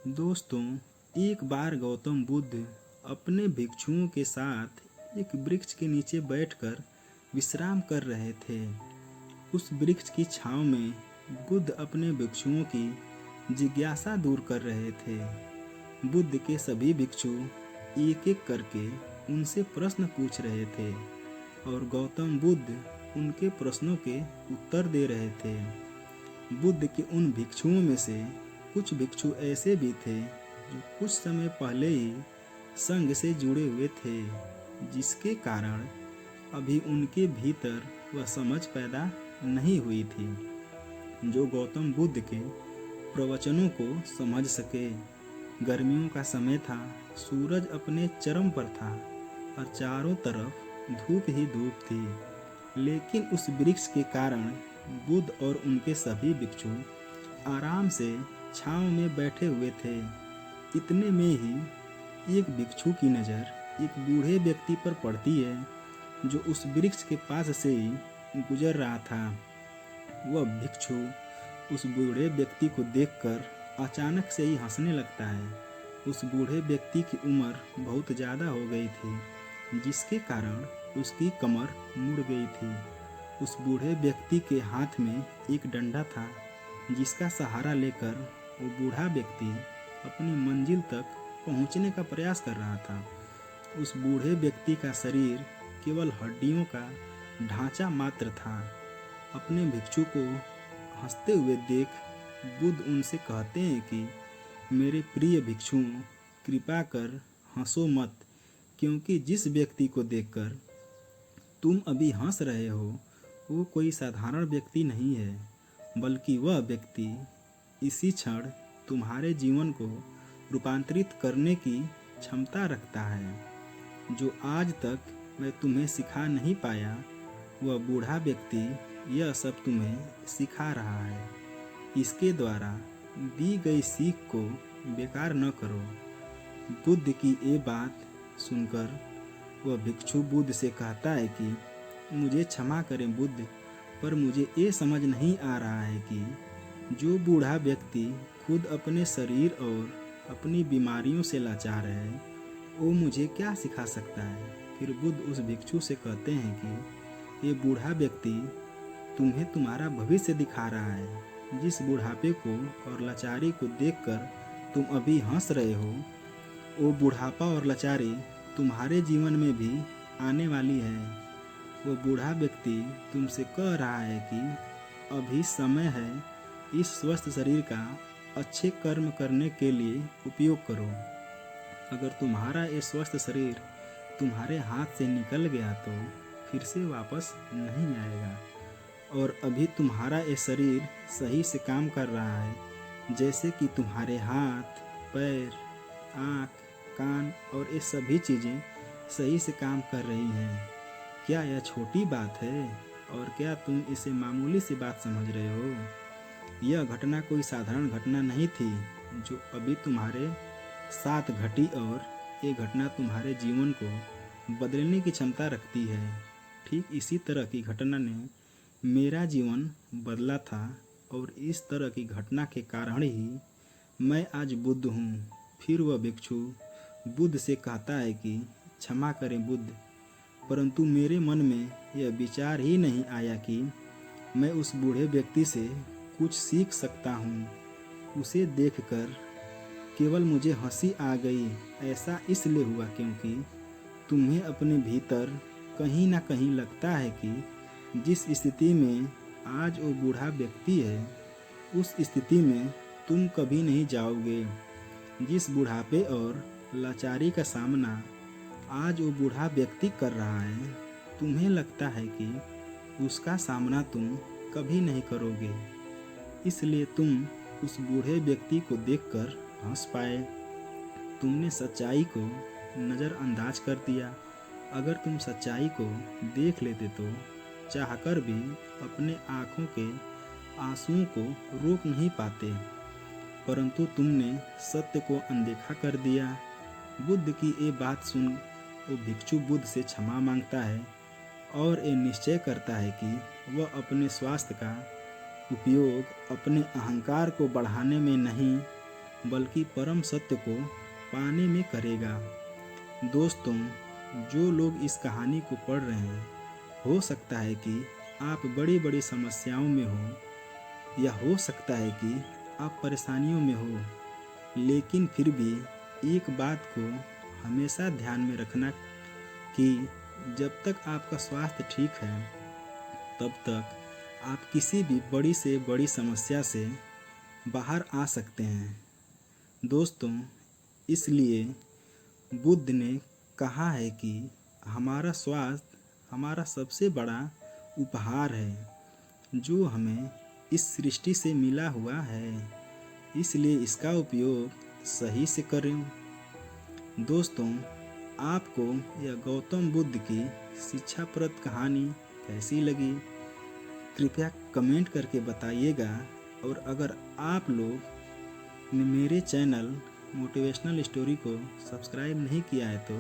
दोस्तों, एक बार गौतम बुद्ध अपने भिक्षुओं के साथ एक वृक्ष के नीचे बैठकर विश्राम कर रहे थे। उस वृक्ष की छांव में बुद्ध अपने भिक्षुओं की जिज्ञासा दूर कर रहे थे। बुद्ध के सभी भिक्षु एक एक करके उनसे प्रश्न पूछ रहे थे और गौतम बुद्ध उनके प्रश्नों के उत्तर दे रहे थे। बुद्ध के उन भिक्षुओं में से कुछ भिक्षु ऐसे भी थे जो कुछ समय पहले ही संघ से जुड़े हुए थे, जिसके कारण अभी उनके भीतर वह समझ पैदा नहीं हुई थी जो गौतम बुद्ध के प्रवचनों को समझ सके। गर्मियों का समय था, सूरज अपने चरम पर था और चारों तरफ धूप ही धूप थी। लेकिन उस वृक्ष के कारण बुद्ध और उनके सभी भिक्षु आराम से छांव में बैठे हुए थे। इतने में ही एक भिक्षु की नज़र एक बूढ़े व्यक्ति पर पड़ती है जो उस वृक्ष के पास से ही गुजर रहा था। वह भिक्षु उस बूढ़े व्यक्ति को देखकर अचानक से ही हंसने लगता है। उस बूढ़े व्यक्ति की उम्र बहुत ज़्यादा हो गई थी, जिसके कारण उसकी कमर मुड़ गई थी। उस बूढ़े व्यक्ति के हाथ में एक डंडा था, जिसका सहारा लेकर वो बूढ़ा व्यक्ति अपनी मंजिल तक पहुंचने का प्रयास कर रहा था। उस बूढ़े व्यक्ति का शरीर केवल हड्डियों का ढांचा मात्र था। अपने भिक्षु को हंसते हुए देख बुद्ध उनसे कहते हैं कि मेरे प्रिय भिक्षुओं, कृपा कर हंसो मत, क्योंकि जिस व्यक्ति को देखकर तुम अभी हंस रहे हो वो कोई साधारण व्यक्ति नहीं है, बल्कि वह व्यक्ति इसी क्षण तुम्हारे जीवन को रूपांतरित करने की क्षमता रखता है। जो आज तक मैं तुम्हें सिखा नहीं पाया, वह बूढ़ा व्यक्ति यह सब तुम्हें सिखा रहा है। इसके द्वारा दी गई सीख को बेकार न करो। बुद्ध की ये बात सुनकर वह भिक्षु बुद्ध से कहता है कि मुझे क्षमा करें बुद्ध, पर मुझे ये समझ नहीं आ रहा है कि जो बूढ़ा व्यक्ति खुद अपने शरीर और अपनी बीमारियों से लाचार है, वो मुझे क्या सिखा सकता है। फिर बुद्ध उस भिक्षु से कहते हैं कि ये बूढ़ा व्यक्ति तुम्हें तुम्हारा भविष्य दिखा रहा है। जिस बुढ़ापे को और लाचारी को देखकर तुम अभी हंस रहे हो, वो बुढ़ापा और लाचारी तुम्हारे जीवन में भी आने वाली है। वो बूढ़ा व्यक्ति तुमसे कह रहा है कि अभी समय है, इस स्वस्थ शरीर का अच्छे कर्म करने के लिए उपयोग करो। अगर तुम्हारा ये स्वस्थ शरीर तुम्हारे हाथ से निकल गया तो फिर से वापस नहीं आएगा। और अभी तुम्हारा ये शरीर सही से काम कर रहा है, जैसे कि तुम्हारे हाथ, पैर, आँख, कान और ये सभी चीज़ें सही से काम कर रही हैं। क्या यह छोटी बात है और क्या तुम इसे मामूली सी बात समझ रहे हो? यह घटना कोई साधारण घटना नहीं थी जो अभी तुम्हारे साथ घटी, और ये घटना तुम्हारे जीवन को बदलने की क्षमता रखती है। ठीक इसी तरह की घटना ने मेरा जीवन बदला था और इस तरह की घटना के कारण ही मैं आज बुद्ध हूँ। फिर वह भिक्षु बुद्ध से कहता है कि क्षमा करें बुद्ध, परंतु मेरे मन में यह विचार ही नहीं आया कि मैं उस बूढ़े व्यक्ति से कुछ सीख सकता हूँ। उसे देखकर केवल मुझे हंसी आ गई। ऐसा इसलिए हुआ क्योंकि तुम्हें अपने भीतर कहीं ना कहीं लगता है कि जिस स्थिति में आज वो बूढ़ा व्यक्ति है, उस स्थिति में तुम कभी नहीं जाओगे। जिस बुढ़ापे और लाचारी का सामना आज वो बूढ़ा व्यक्ति कर रहा है, तुम्हें लगता है कि उसका सामना तुम कभी नहीं करोगे, इसलिए तुम उस बूढ़े व्यक्ति को देखकर हंस पाए। तुमने सच्चाई को नज़रअंदाज कर दिया। अगर तुम सच्चाई को देख लेते तो चाहकर भी अपने आँखों के आंसुओं को रोक नहीं पाते, परंतु तुमने सत्य को अनदेखा कर दिया। बुद्ध की ये बात सुन वो भिक्षु बुद्ध से क्षमा मांगता है और ये निश्चय करता है कि वह अपने स्वास्थ्य का उपयोग अपने अहंकार को बढ़ाने में नहीं, बल्कि परम सत्य को पाने में करेगा। दोस्तों, जो लोग इस कहानी को पढ़ रहे हैं, हो सकता है कि आप बड़ी बड़ी समस्याओं में हो या हो सकता है कि आप परेशानियों में हो, लेकिन फिर भी एक बात को हमेशा ध्यान में रखना कि जब तक आपका स्वास्थ्य ठीक है तब तक आप किसी भी बड़ी से बड़ी समस्या से बाहर आ सकते हैं। दोस्तों, इसलिए बुद्ध ने कहा है कि हमारा स्वास्थ्य हमारा सबसे बड़ा उपहार है जो हमें इस सृष्टि से मिला हुआ है, इसलिए इसका उपयोग सही से करें। दोस्तों, आपको यह गौतम बुद्ध की शिक्षाप्रद कहानी कैसी लगी, कृपया कमेंट करके बताइएगा। और अगर आप लोग ने मेरे चैनल मोटिवेशनल स्टोरी को सब्सक्राइब नहीं किया है तो